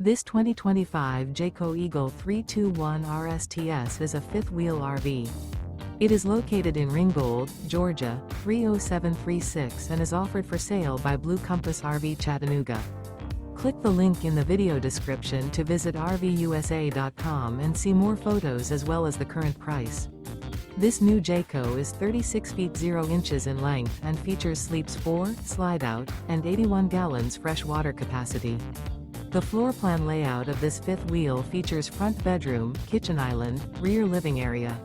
This 2025 Jayco Eagle 321 RSTS is a fifth-wheel RV. It is located in Ringgold, Georgia, 30736 and is offered for sale by Blue Compass RV Chattanooga. Click the link in the video description to visit RVUSA.com and see more photos as well as the current price. This new Jayco is 36 feet 0 inches in length and features sleeps 4, Slideout, and 81 gallons fresh water capacity. The floor plan layout of this fifth wheel features front bedroom, kitchen island, rear living area.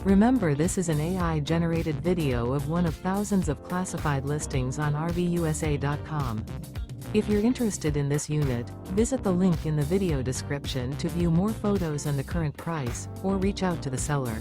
Remember, this is an AI-generated video of one of thousands of classified listings on RVUSA.com. If you're interested in this unit, visit the link in the video description to view more photos and the current price, or reach out to the seller.